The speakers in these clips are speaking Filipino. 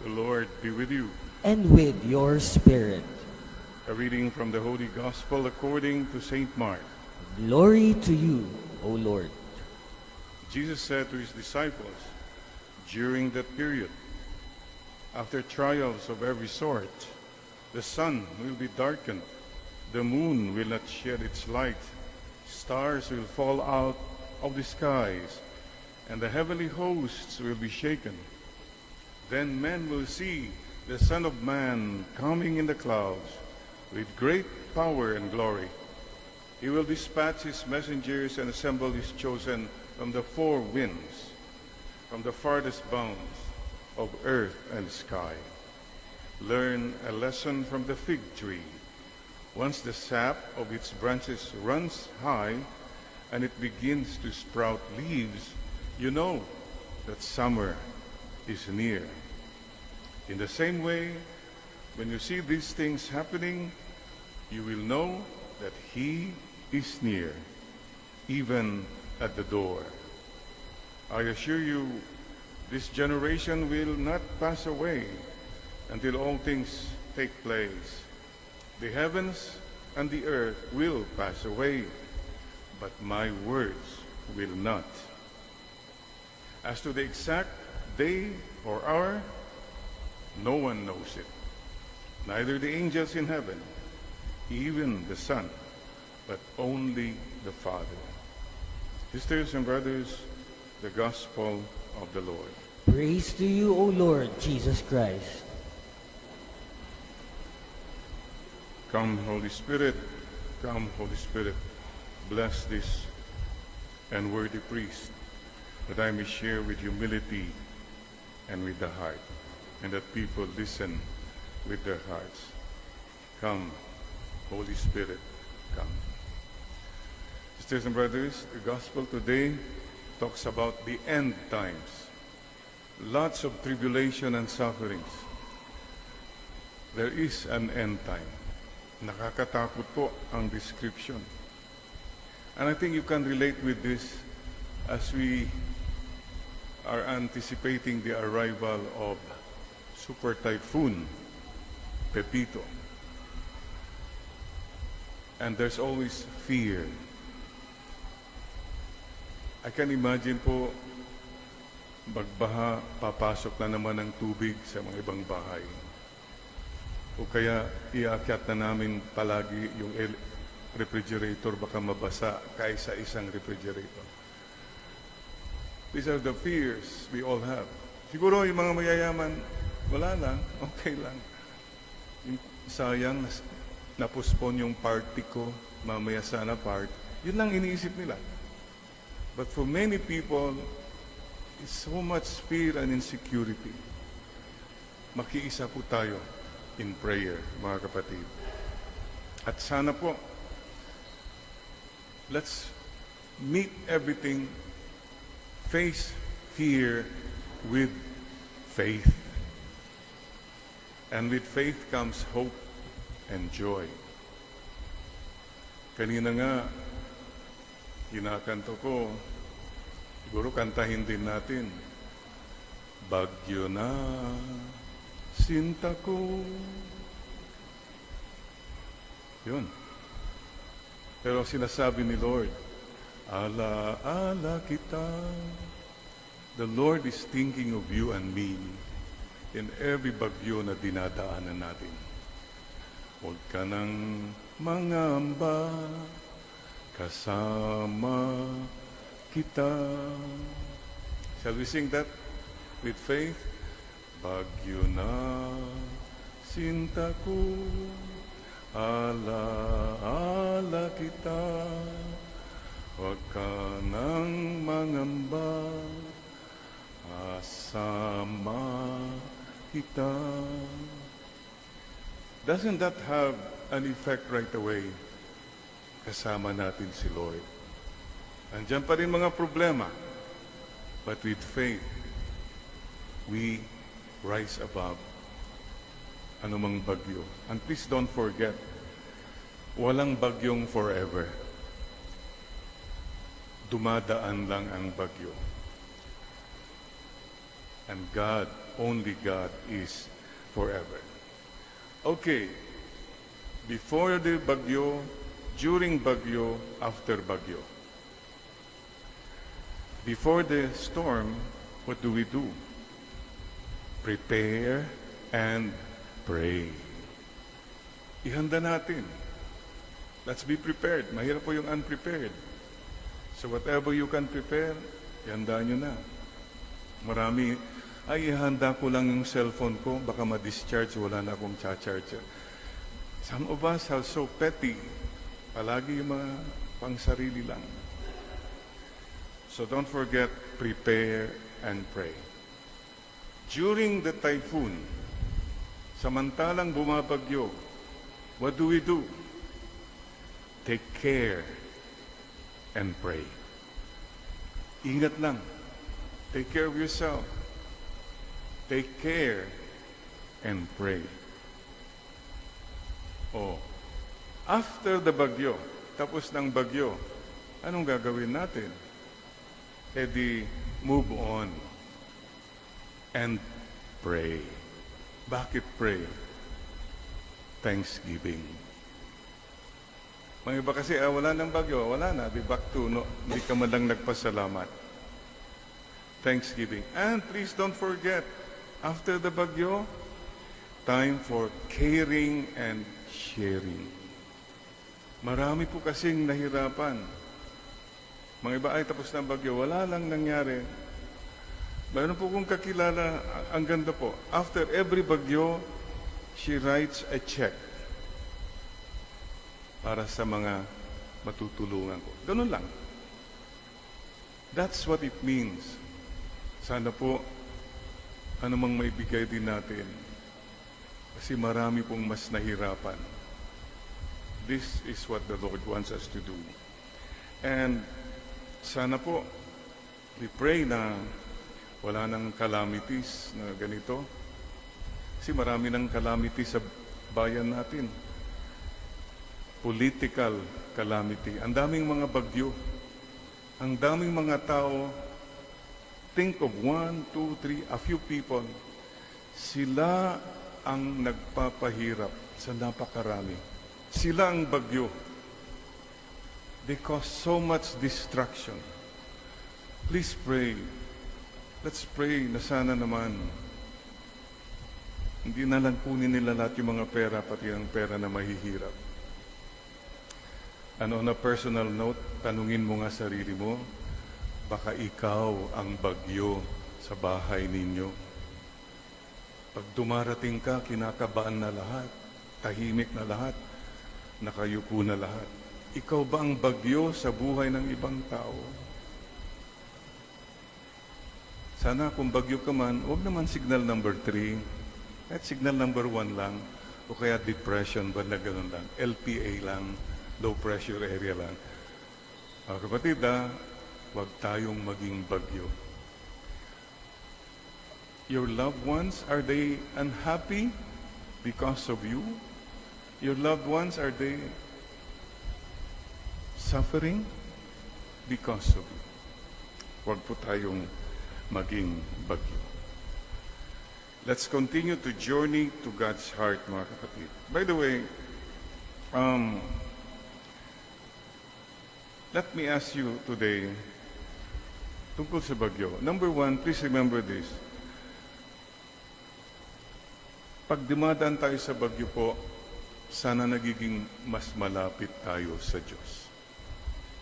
The Lord be with you. And with your spirit. A reading from the Holy Gospel according to St. Mark. Glory to you, O Lord. Jesus said to his disciples during that period, after trials of every sort, the sun will be darkened, the moon will not shed its light, stars will fall out of the skies, and the heavenly hosts will be shaken. Then men will see the Son of Man coming in the clouds with great power and glory. He will dispatch his messengers and assemble his chosen from the four winds, from the farthest bounds of earth and sky. Learn a lesson from the fig tree. Once the sap of its branches runs high and it begins to sprout leaves, you know that summer is near. In the same way, when you see these things happening, you will know that He is near, even at the door. I assure you, this generation will not pass away until all things take place. The heavens and the earth will pass away, but my words will not. As to the exact day or hour, no one knows it, neither the angels in heaven, even the Son, but only the Father. Sisters and brothers, the Gospel of the Lord. Praise to you, O Lord Jesus Christ. Come, Holy Spirit, come, Holy Spirit, bless this unworthy priest, that I may share with humility and with the heart, and that people listen with their hearts. Come, Holy Spirit, come. Sisters and brothers, the Gospel today talks about the end times. Lots of tribulation and sufferings. There is an end time. Nakakatakot po ang description. And I think you can relate with this as we are anticipating the arrival of Super Typhoon Pepito. And there's always fear. I can imagine po, bagbaha, papasok na naman ng tubig sa mga ibang bahay. O kaya iakyat na namin palagi yung refrigerator, baka mabasa kaysa isang refrigerator. These are the fears we all have. Siguro yung mga mayayaman, wala lang, okay lang. Sayang, napospon yung party ko, mamaya sana part. Yun lang iniisip nila. But for many people, it's so much fear and insecurity. Makiisa po tayo in prayer, mga kapatid. At sana po, let's meet everything, face fear with faith. And with faith comes hope and joy. Kanina nga, kinakanto ko, siguro kantahin din natin, Bagyo na, sinta ko. Yun. Pero sinasabi ni Lord, ala-ala kita. The Lord is thinking of you and me in every bagyo na dinadaanan natin. Huwag ka nang mangamba, kasama kita. Shall we sing that with faith? Bagyo na, sinta ko, ala-ala kita. Huwag ka nang mangamba, kasama kita. Doesn't that have an effect right away? Kasama natin si Lord. Andiyan pa rin mga problema. But with faith, we rise above anumang bagyo. And please don't forget, walang bagyong forever. Dumadaan lang ang bagyo. And God only God is forever. Okay, before the bagyo, during bagyo, after bagyo. Before the storm, what do we do? Prepare and pray. Ihanda natin. Let's be prepared. Mahirap po yung unprepared. So whatever you can prepare, ihanda nyo na. Marami, ay ihanda ko lang yung cellphone ko, baka ma-discharge, wala na akong cha-charge. Some of us are so petty. Palagi yung mga pang-sarili lang. So don't forget, prepare and pray. During the typhoon, samantalang bumabagyo, what do we do? Take care and pray. Ingat lang. Take care of yourself. Take care and pray. Oh, after the bagyo, tapos ng bagyo, anong gagawin natin? E di, move on and pray. Bakit pray? Thanksgiving. Mga iba kasi, wala ng bagyo, wala na, be back to, no, hindi ka man lang nagpasalamat. Thanksgiving. And please don't forget, after the bagyo, time for caring and sharing. Marami po kasing nahirapan. Mga iba ay tapos ng bagyo, wala lang nangyari. Mayroon po kong kakilala, ang ganda po. After every bagyo, she writes a check para sa mga matutulungan ko. Ganun lang. That's what it means. Sana po, anumang maibigay din natin. Kasi marami pong mas nahirapan. This is what the Lord wants us to do. And sana po, we pray na wala nang calamities na ganito. Kasi marami ng calamities sa bayan natin. Political calamity. Ang daming mga bagyo. Ang daming mga tao. Think of 1, 2, 3, a few people. Sila ang nagpapahirap sa napakarami. Sila ang bagyo. They cause so much destruction. Please pray. Let's pray na sana naman hindi na lang kunin nila lahat yung mga pera, pati ang pera na mahihirap. And on a personal note, tanungin mo nga sarili mo, baka ikaw ang bagyo sa bahay ninyo. Pag dumarating ka, kinakabahan na lahat, tahimik na lahat, nakayuko na lahat. Ikaw ba ang bagyo sa buhay ng ibang tao? Sana kung bagyo ka man, huwag naman signal number 3, at signal number 1 lang, o kaya depression, ba na ganun lang, LPA lang, low pressure area lang. Kapatid, huwag tayong maging bagyo. Your loved ones, are they unhappy because of you? Your loved ones, are they suffering because of you? Huwag po tayong maging bagyo. Let's continue to journey to God's heart, mga kapatid. By the way, let me ask you today, tungkol sa bagyo. Number 1, please remember this. Pag dumadaan tayo sa bagyo po, sana nagiging mas malapit tayo sa Diyos.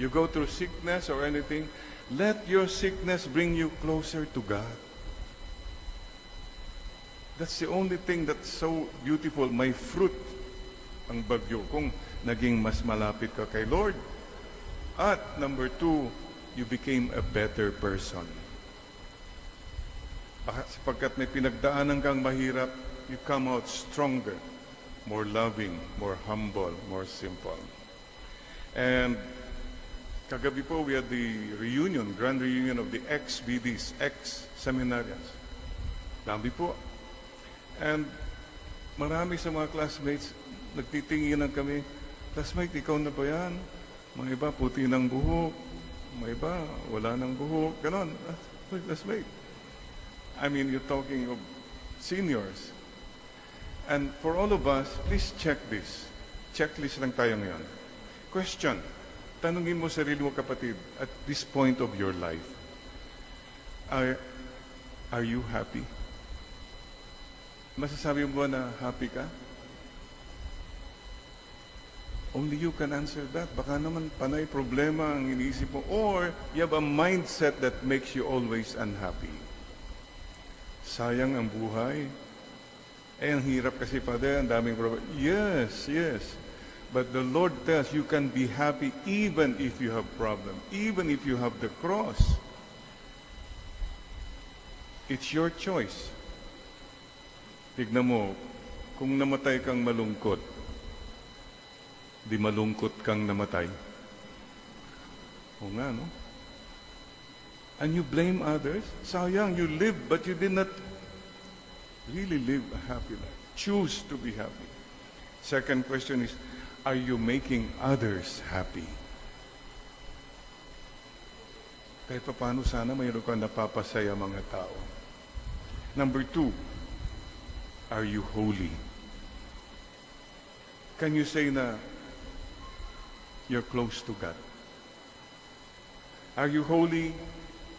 You go through sickness or anything, let your sickness bring you closer to God. That's the only thing that's so beautiful. May fruit ang bagyo kung naging mas malapit ka kay Lord. At number 2, you became a better person. Sapagkat may pinagdaanan kang mahirap, you come out stronger, more loving, more humble, more simple. And kagabi po, we had the reunion, grand reunion of the ex-BDs, ex-seminarians. Dami po. And marami sa mga classmates, nagtitinginan kami, classmate, ikaw na ba yan? Mga iba, puti ng buhok. Mga iba, wala ng buhok. Ganon. Classmate. I mean, you're talking of Seniors. And for all of us, please check this. Checklist lang tayo ngayon. Question. Tanungin mo sarili mo, kapatid, at this point of your life, are you happy? Masasabi mo ba na happy ka? Only you can answer that. Baka naman panay problema ang iniisip mo. Or you have a mindset that makes you always unhappy. Sayang ang buhay. Ang hirap kasi, Father, ang daming problema. Yes, yes. But the Lord tells you can be happy even if you have problem, even if you have the cross. It's your choice. Tignan mo, kung namatay kang malungkot, di malungkot kang namatay. O nga, no? And you blame others? Sayang, you live, but you did not really live a happy life. Choose to be happy. Second question is, are you making others happy? Kahit pa paano sana mayroon kang napapasaya mga tao. Number 2, are you holy? Can you say na you're close to God? Are you holy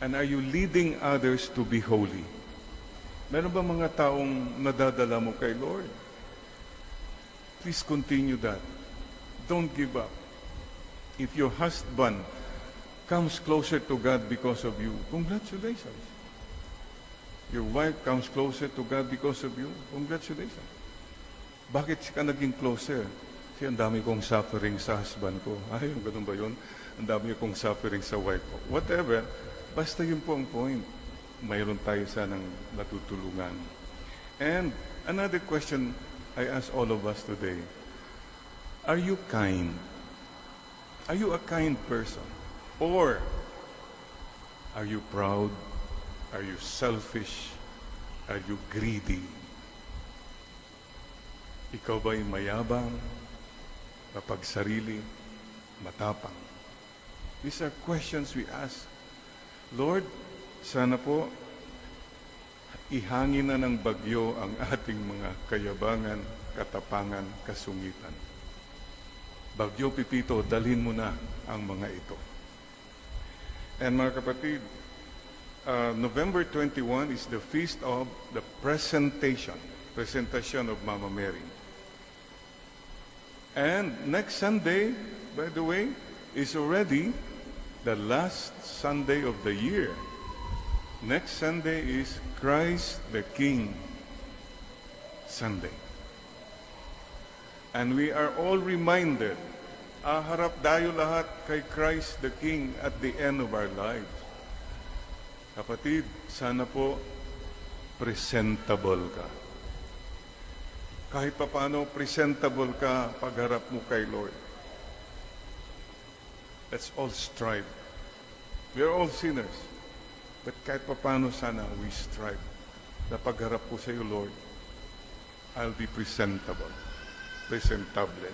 and are you leading others to be holy? Meron ba mga taong nadadala mo kay Lord? Please continue that. Don't give up. If your husband comes closer to God because of you, congratulations. Your wife comes closer to God because of you, congratulations. Bakit ka naging closer? Kasi ang dami kong suffering sa husband ko. Ay, ganun ba yun? Ang dami kong suffering sa wife ko. Whatever, basta yun po ang point. Mayroon tayo sanang natutulungan. And another question I ask all of us today. Are you kind? Are you a kind person? Or are you proud? Are you selfish? Are you greedy? Ikaw ba'y mayabang, mapagsarili, matapang? These are questions we ask. Lord, sana po ihangin na ng bagyo ang ating mga kayabangan, katapangan, kasungitan. Bagyo Pipito, dalhin mo na ang mga ito. And mga kapatid, November 21 is the feast of the presentation of Mama Mary. And next Sunday, by the way, is already the last Sunday of the year. Next Sunday is Christ the King Sunday. And we are all reminded, harap tayo lahat kay Christ the King at the end of our lives. Kapatid, sana po presentable ka. Kahit paano presentable ka pagharap mo kay Lord. Let's all strive. We are all sinners. But kahit paano sana we strive na pagharap ko sa iyo, Lord, I'll be presentable. Presentable.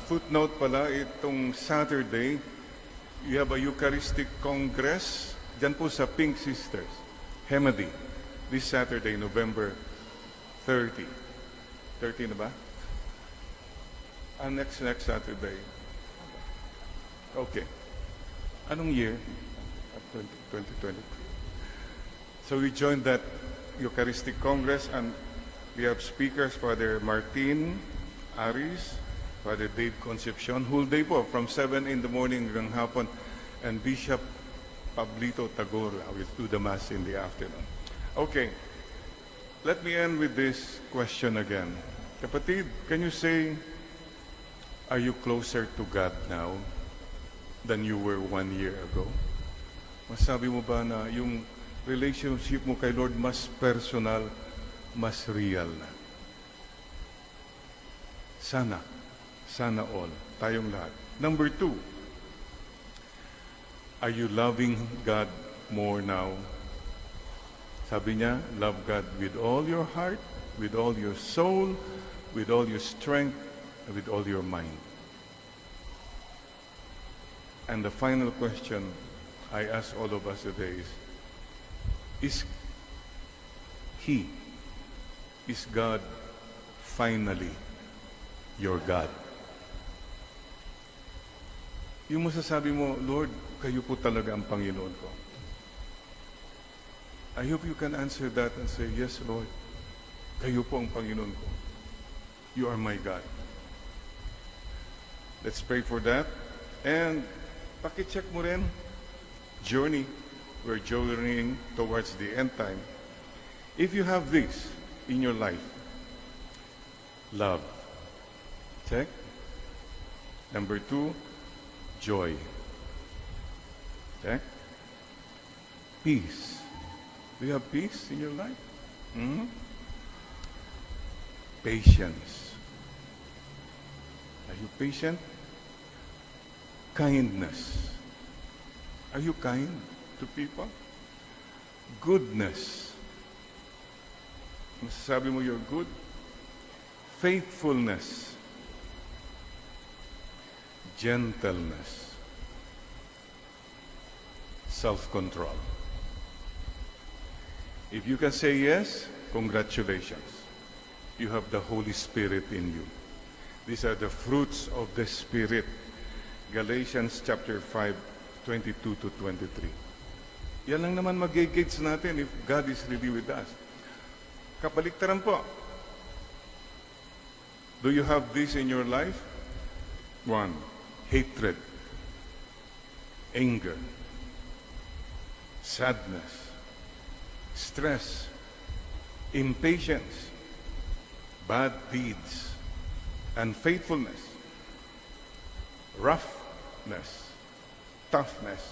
Footnote pala, itong Saturday, you have a Eucharistic Congress dyan po sa Pink Sisters, Hemady, this Saturday, November 30. 30 na ba? Next Saturday. Okay. Anong year? 2023. So we joined that Eucharistic Congress and we have speakers, Father Martin Aris, Father Dave Concepcion, whole day po, from 7 in the morning hanggang hapon, and Bishop Pablito Tagora will do the Mass in the afternoon. Okay, let me end with this question again. Kapatid, can you say, are you closer to God now than you were 1 year ago? Masabi mo ba na yung relationship mo kay Lord mas personal, mas real na? Sana all, tayong lahat. Number 2, are you loving God more now? Sabi niya, love God with all your heart, with all your soul, with all your strength, and with all your mind. And the final question I ask all of us today is He is God, finally, your God. Yung masasabi mo, Lord, kayo po talaga ang Panginoon ko. I hope you can answer that and say, yes, Lord, kayo po ang Panginoon ko. You are my God. Let's pray for that. And pakicheck mo rin, journey, we're journeying towards the end time. If you have this in your life, love, check. Number 2, joy, check. Peace. Do you have peace in your life? Patience. Are you patient? Kindness. Are you kind to people? Goodness. Masasabi mo you're good? Faithfulness. Gentleness. Self-control. If you can say yes, congratulations. You have the Holy Spirit in you. These are the fruits of the Spirit. Galatians chapter 5, 22 to 23. Yan lang naman mag-gauge natin if God is really with us. Kapaliktaran po. Do you have this in your life? 1, hatred, anger, sadness, stress, impatience, bad deeds, unfaithfulness, roughness, toughness,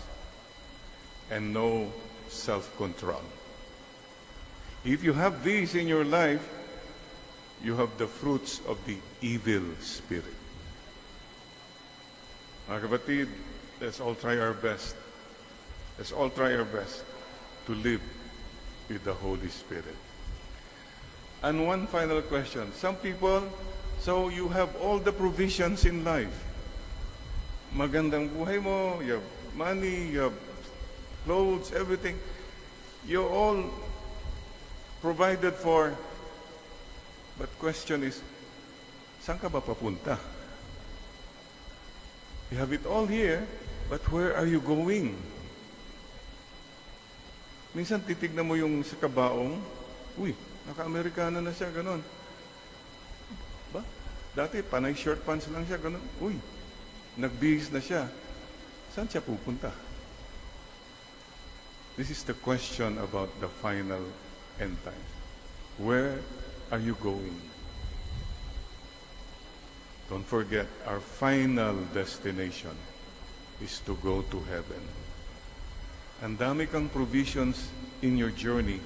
and no self-control. If you have these in your life, you have the fruits of the evil spirit. Mga kapatid, let's all try our best. Let's all try our best to live with the Holy Spirit. And one final question. Some people, so you have all the provisions in life. Magandang buhay mo, you have money, you have clothes, everything. You're all provided for. But question is, saan ka ba papunta? You have it all here, but where are you going? Minsan titignan mo yung sa kabaong, uy, naka-Amerikana na siya, ganon. Ba? Dati, panay short pants lang siya, ganon. Uy, nagbihis na siya. Saan siya pupunta? This is the question about the final end times. Where are you going? Don't forget, our final destination is to go to heaven. Ang dami kang provisions in your journey,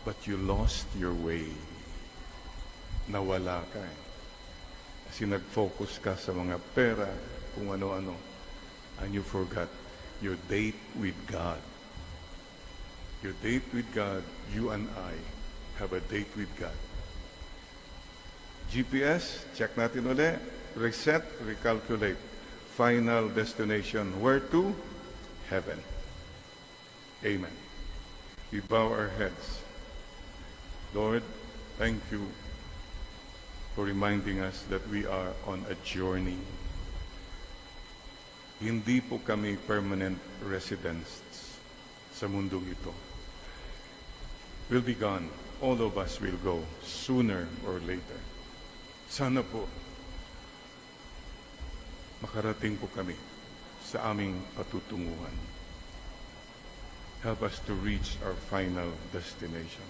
but you lost your way. Nawala ka eh. Kasi nag-focus ka sa mga pera, kung ano-ano, and you forgot your date with God. Your date with God, you and I have a date with God. GPS, check natin ulit. Reset, recalculate. Final destination, where to? Heaven. Amen. We bow our heads. Lord, thank you for reminding us that we are on a journey. Hindi po kami permanent residents sa mundong ito. We'll be gone. All of us will go sooner or later. Sana po makarating po kami sa aming patutunguhan. Help us to reach our final destination.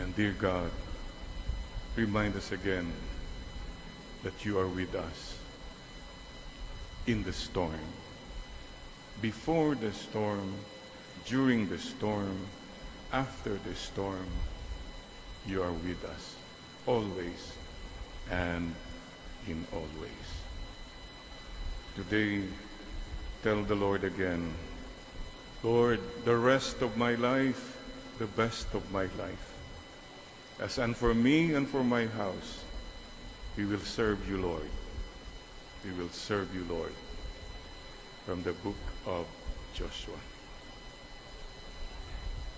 And dear God, remind us again that you are with us in the storm, before the storm, during the storm, after the storm. You are with us, always and in all ways. Today, tell the Lord again, Lord, the rest of my life, the best of my life. And for me and for my house, we will serve you, Lord. We will serve you, Lord. From the book of Joshua.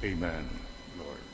Amen, Lord.